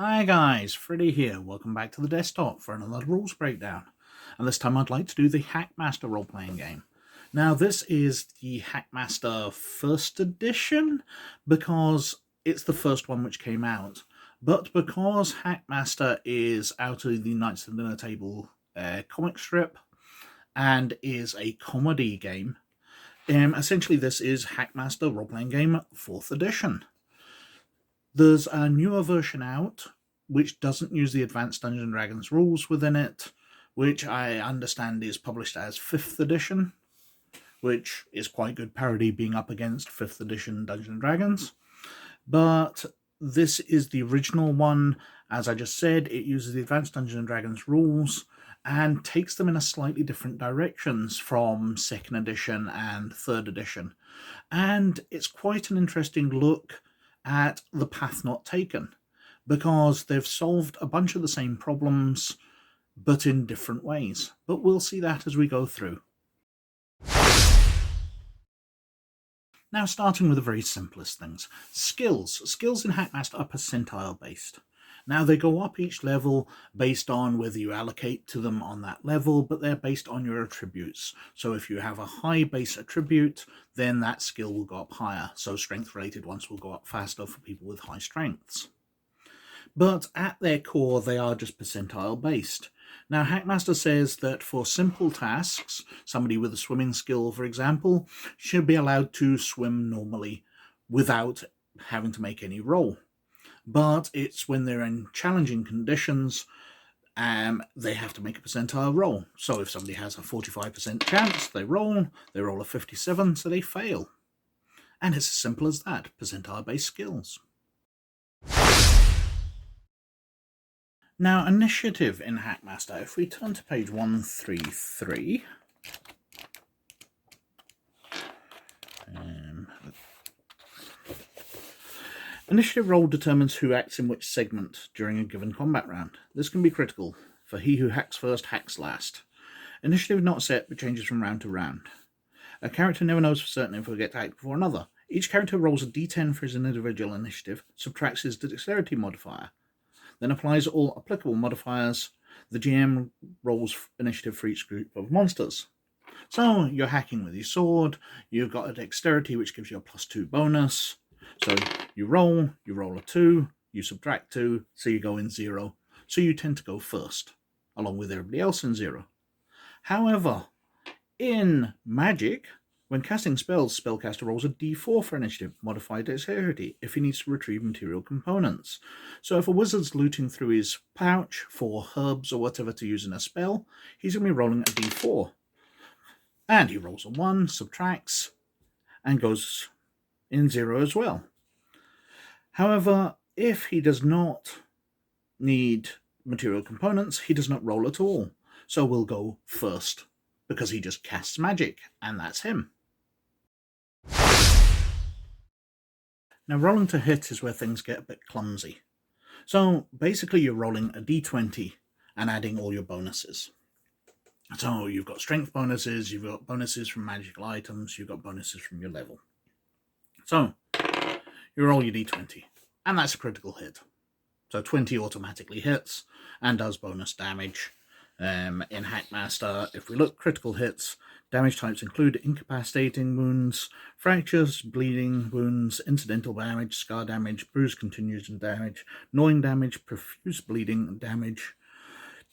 Hi guys, Freddy here. Welcome back to the desktop for another rules breakdown. And this time I'd like to do the Hackmaster role-playing game. Now this is the Hackmaster first edition because it's the first one which came out. But because Hackmaster is out of the Knights of the Dinner Table comic strip and is a comedy game, essentially this is Hackmaster role-playing game 4th edition. There's a newer version out, which doesn't use the Advanced Dungeons & Dragons rules within it, which I understand is published as 5th edition, which is quite good parody being up against 5th edition Dungeons & Dragons. But this is the original one. As I just said, it uses the Advanced Dungeons & Dragons rules and takes them in a slightly different directions from 2nd edition and 3rd edition. And it's quite an interesting look at the path not taken, because they've solved a bunch of the same problems, but in different ways. But we'll see that as we go through. Now, starting with the very simplest things. Skills. Skills in Hackmaster are percentile based. Now, they go up each level based on whether you allocate to them on that level, but they're based on your attributes. So if you have a high base attribute, then that skill will go up higher. So strength-related ones will go up faster for people with high strengths. But at their core, they are just percentile based. Now, Hackmaster says that for simple tasks, somebody with a swimming skill, for example, should be allowed to swim normally without having to make any roll. But it's when they're in challenging conditions, they have to make a percentile roll. So if somebody has a 45% chance, they roll a 57, so they fail. And it's as simple as that, percentile-based skills. Now, initiative in Hackmaster, if we turn to page 133, initiative roll determines who acts in which segment during a given combat round. This can be critical, for he who hacks first hacks last. Initiative not set, but changes from round to round. A character never knows for certain if he'll get to act before another. Each character rolls a d10 for his individual initiative, subtracts his dexterity modifier, then applies all applicable modifiers. The GM rolls initiative for each group of monsters. So you're hacking with your sword, you've got a dexterity which gives you a +2 bonus. So you roll a 2, you subtract 2, so you go in 0. So you tend to go first, along with everybody else in 0. However, in Magic, when casting spells, spellcaster rolls a d4 for initiative, modified dexterity, if he needs to retrieve material components. So if a wizard's looting through his pouch for herbs or whatever to use in a spell, he's going to be rolling a d4. And he rolls a 1, subtracts, and goes in 0 as well. However, if he does not need material components, he does not roll at all. So we'll go first, because he just casts magic, and that's him. Now, rolling to hit is where things get a bit clumsy. So basically you're rolling a d20 and adding all your bonuses. So you've got strength bonuses, you've got bonuses from magical items, you've got bonuses from your level. So you roll your d20, and that's a critical hit. So 20 automatically hits and does bonus damage. In Hackmaster, if we look, critical hits, damage types include incapacitating wounds, fractures, bleeding wounds, incidental damage, scar damage, bruise contusion damage, gnawing damage, profuse bleeding damage,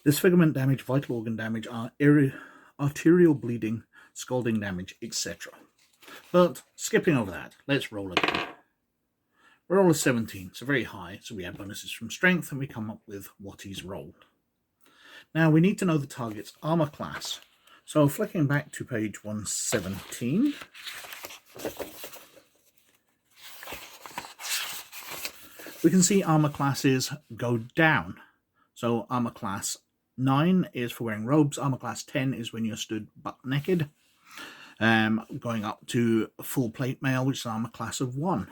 disfigurement damage, vital organ damage, arterial bleeding, scalding damage, etc. But skipping over that, let's roll again. We roll a 17, so very high, so we add bonuses from strength and we come up with what he's rolled. Now we need to know the target's armor class. So flicking back to page 117, we can see armor classes go down. So armor class 9 is for wearing robes, armor class 10 is when you're stood butt naked, going up to full plate mail, which is armor class of 1.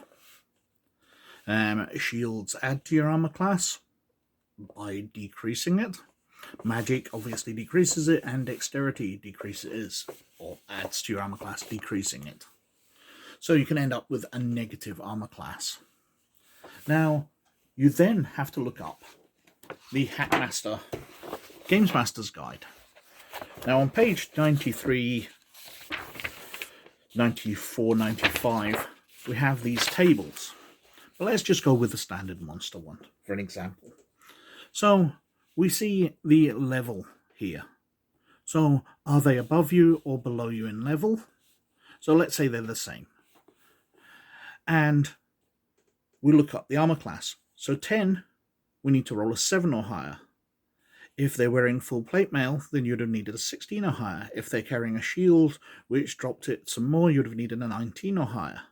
Shields add to your armor class by decreasing it. Magic obviously decreases it, and dexterity decreases or adds to your armor class, decreasing it. So you can end up with a negative armor class. Now, You then have to look up the Hackmaster Games Master's Guide. Now on page 93, 94, 95, we have these tables. But let's just go with the standard monster one for an example. So we see the level here. So are they above you or below you in level? So let's say they're the same. And we look up the armor class. So 10, we need to roll a 7 or higher. If they're wearing full plate mail, then you'd have needed a 16 or higher. If they're carrying a shield, which dropped it some more, you'd have needed a 19 or higher.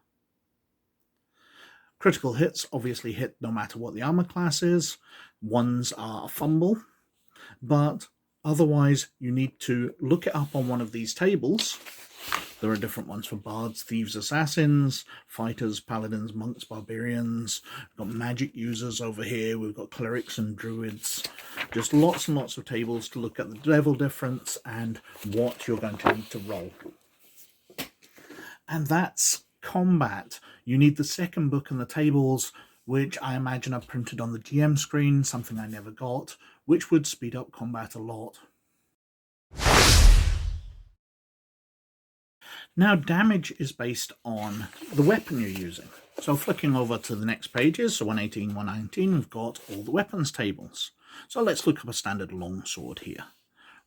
Critical hits obviously hit no matter what the armor class is. Ones are a fumble, but otherwise you need to look it up on one of these tables. There are different ones for bards, thieves, assassins, fighters, paladins, monks, barbarians. We've got magic users over here. We've got clerics and druids. Just lots and lots of tables to look at the level difference and what you're going to need to roll. And that's combat. You need the second book and the tables, which I imagine are printed on the GM screen, something I never got, which would speed up combat a lot. Now, damage is based on the weapon you're using. So flicking over to the next pages, so 118, 119, we've got all the weapons tables. So let's look up a standard longsword here,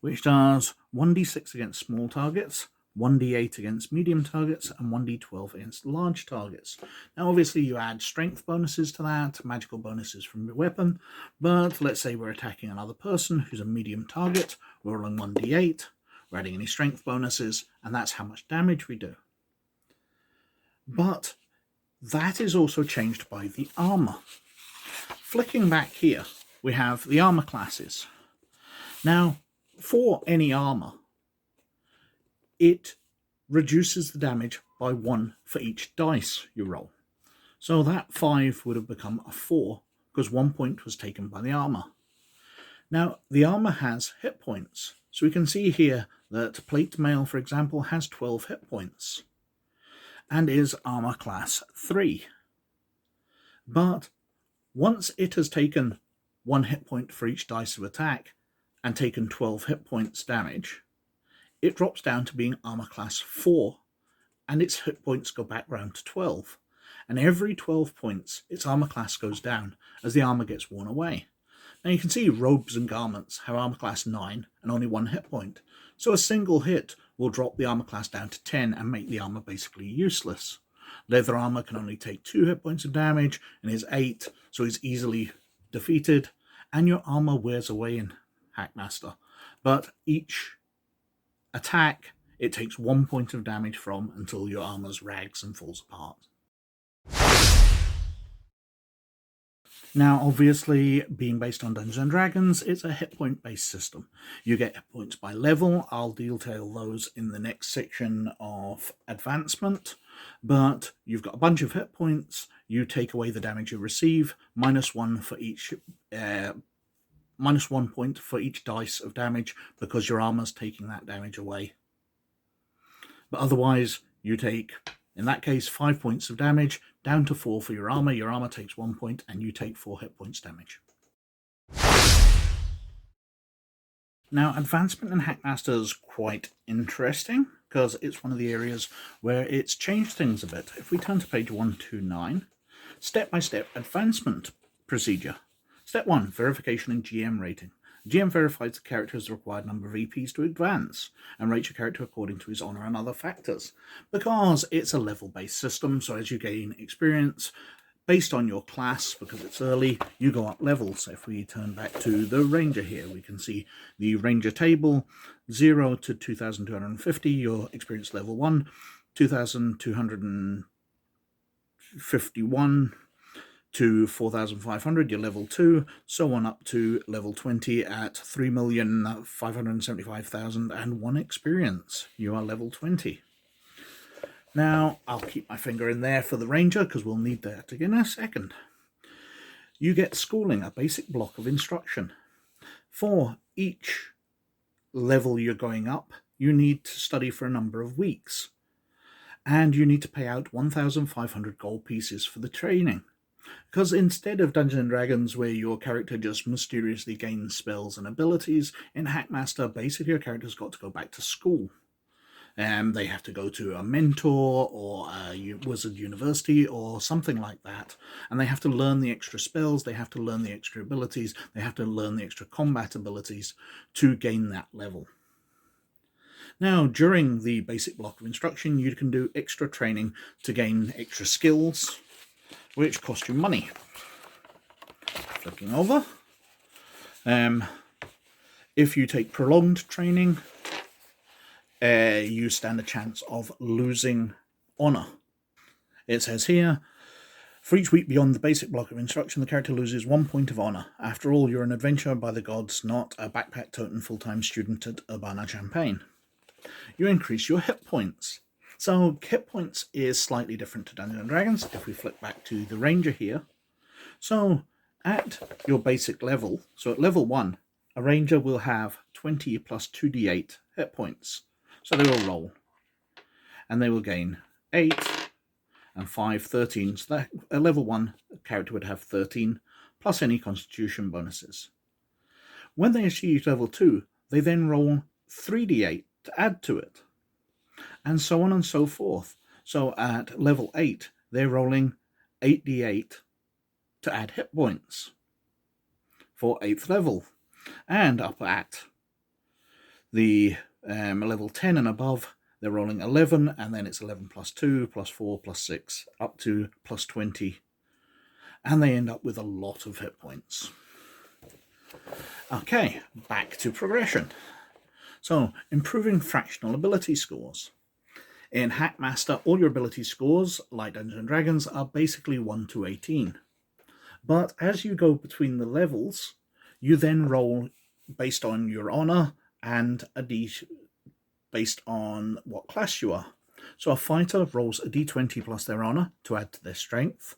which does 1d6 against small targets, 1d8 against medium targets, and 1d12 against large targets. Now, obviously, you add strength bonuses to that, magical bonuses from your weapon, but let's say we're attacking another person who's a medium target, we're rolling 1d8, we're adding any strength bonuses, and that's how much damage we do. But that is also changed by the armor. Flicking back here, we have the armor classes. Now, for any armor, it reduces the damage by 1 for each dice you roll. So that 5 would have become a 4 because 1 point was taken by the armor. Now, the armor has hit points. So we can see here that plate mail, for example, has 12 hit points and is armor class 3. But once it has taken 1 hit point for each dice of attack and taken 12 hit points damage, it drops down to being armor class 4, and its hit points go back round to 12. And every 12 points, its armor class goes down as the armor gets worn away. Now you can see robes and garments have armor class 9 and only 1 hit point. So a single hit will drop the armor class down to 10 and make the armor basically useless. Leather armor can only take 2 hit points of damage and is 8, so it's easily defeated. And your armor wears away in Hackmaster. But each attack, it takes 1 point of damage from until your armor's rags and falls apart. Now, obviously, being based on Dungeons & Dragons, it's a hit point based system. You get hit points by level. I'll detail those in the next section of advancement. But you've got a bunch of hit points. You take away the damage you receive, -1 for each -1 point for each dice of damage because your armor's taking that damage away. But otherwise, you take, in that case, 5 points of damage, down to 4 for your armor. Your armor takes 1 point, and you take 4 hit points damage. Now, advancement in Hackmaster is quite interesting, because it's one of the areas where it's changed things a bit. If we turn to page 129, step-by-step advancement procedure. Step 1, verification and GM rating. GM verifies the character has the required number of EPs to advance, and rates your character according to his honor and other factors. Because it's a level-based system, so as you gain experience, based on your class, because it's early, you go up levels. So if we turn back to the Ranger here, we can see the Ranger table, 0 to 2,250, your experience level 1, 2,251 to 4,500, you're level 2, so on up to level 20 at 3,575,001 experience. You are level 20. Now, I'll keep my finger in there for the Ranger, because we'll need that again in a second. You get schooling, a basic block of instruction. For each level you're going up, you need to study for a number of weeks. And you need to pay out 1,500 gold pieces for the training. Because instead of Dungeons & Dragons, where your character just mysteriously gains spells and abilities, in Hackmaster, basically your character's got to go back to school. They have to go to a mentor or a wizard university or something like that, and they have to learn the extra spells, they have to learn the extra abilities, they have to learn the extra combat abilities to gain that level. Now, during the basic block of instruction, you can do extra training to gain extra skills, which cost you money. Flicking over. If you take prolonged training, you stand a chance of losing honor. It says here, for each week beyond the basic block of instruction, the character loses 1 point of honor. After all, you're an adventurer by the gods, not a backpack toting full-time student at Urbana-Champaign. You increase your hit points. So hit points is slightly different to Dungeons & Dragons. If we flip back to the Ranger here. So at your basic level, so at level 1, a Ranger will have 20 plus 2d8 hit points. So they will roll. And they will gain 8 and 5, 13. So that, at level 1, a character would have 13 plus any constitution bonuses. When they achieve level 2, they then roll 3d8 to add to it, and so on and so forth. So at level 8, they're rolling 8d8 to add hit points for 8th level. And up at the level 10 and above, they're rolling 11, and then it's 11 plus 2, plus 4, plus 6, up to plus 20. And they end up with a lot of hit points. Okay, back to progression. So, improving fractional ability scores. In Hackmaster, all your ability scores, like Dungeons & Dragons, are basically 1 to 18. But as you go between the levels, you then roll based on your honor and a d based on what class you are. So a fighter rolls a d20 plus their honor to add to their strength,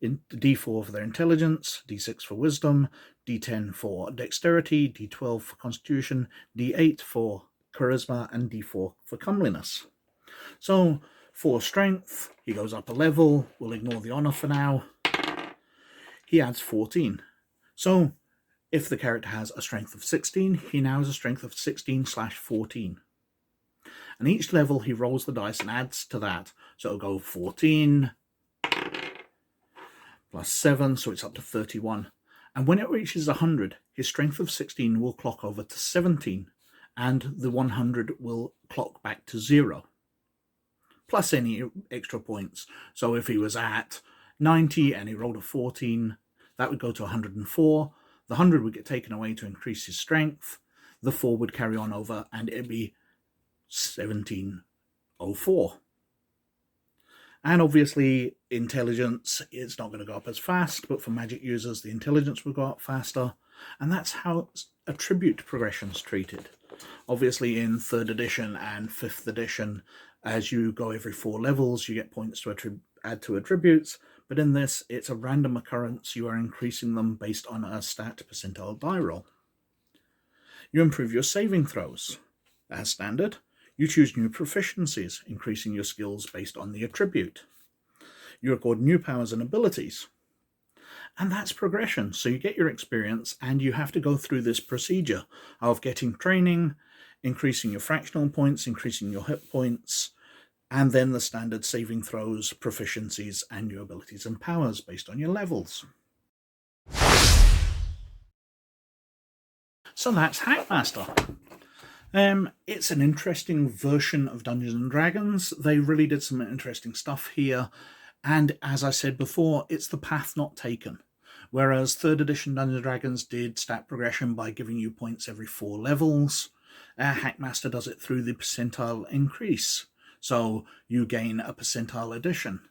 d4 for their intelligence, d6 for wisdom, d10 for dexterity, d12 for constitution, d8 for charisma, and d4 for comeliness. So for strength, he goes up a level. We'll ignore the honor for now. He adds 14. So if the character has a strength of 16, he now has a strength of 16/14. And each level he rolls the dice and adds to that. So it'll go 14 plus 7, so it's up to 31. And when it reaches 100, his strength of 16 will clock over to 17, and the 100 will clock back to 0, plus any extra points. So if he was at 90 and he rolled a 14, that would go to 104. The 100 would get taken away to increase his strength. The 4 would carry on over, and it'd be 1704. And obviously, intelligence, it's not going to go up as fast, but for magic users, the intelligence will go up faster. And that's how attribute progression's treated. Obviously, in 3rd edition and 5th edition, as you go every 4 levels, you get points to add to attributes. But in this, it's a random occurrence. You are increasing them based on a stat percentile die roll. You improve your saving throws. As standard, you choose new proficiencies, increasing your skills based on the attribute. You record new powers and abilities. And that's progression. So you get your experience, and you have to go through this procedure of getting training, increasing your fractional points, increasing your hit points, and then the standard saving throws, proficiencies, and new abilities and powers based on your levels. So that's Hackmaster. It's an interesting version of Dungeons & Dragons. They really did some interesting stuff here. And as I said before, it's the path not taken. Whereas 3rd edition Dungeons & Dragons did stat progression by giving you points every 4 levels, Hackmaster does it through the percentile increase. So you gain a percentile addition.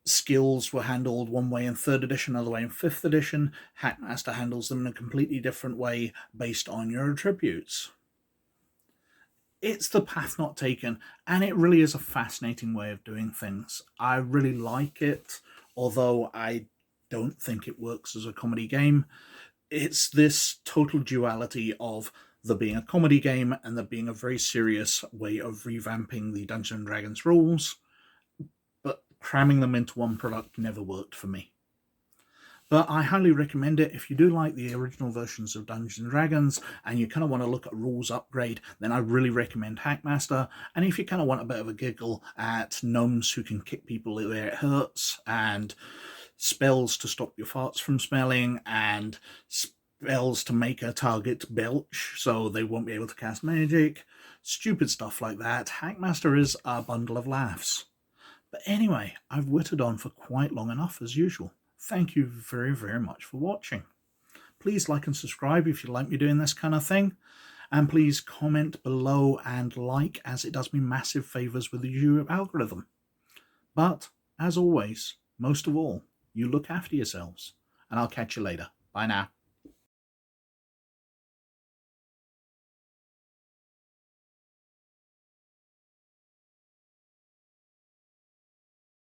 Skills were handled one way in 3rd edition, another way in 5th edition. Hackmaster handles them in a completely different way based on your attributes. It's the path not taken, and it really is a fascinating way of doing things. I really like it, although I don't think it works as a comedy game. It's this total duality of there being a comedy game and there being a very serious way of revamping the Dungeons & Dragons rules. But Cramming them into one product never worked for me. But I highly recommend it. If you do like the original versions of Dungeons and Dragons and you kind of want to look at rules upgrade, then I really recommend Hackmaster. And if you kind of want a bit of a giggle at gnomes who can kick people where it hurts, and spells to stop your farts from smelling, and spells to make a target belch so they won't be able to cast magic, stupid stuff like that, Hackmaster is a bundle of laughs. But anyway, I've whittled on for quite long enough as usual. Thank you very, very much for watching. Please like and subscribe if you like me doing this kind of thing. And please comment below and like, as it does me massive favours with the YouTube algorithm. But, as always, most of all, you look after yourselves. And I'll catch you later. Bye now.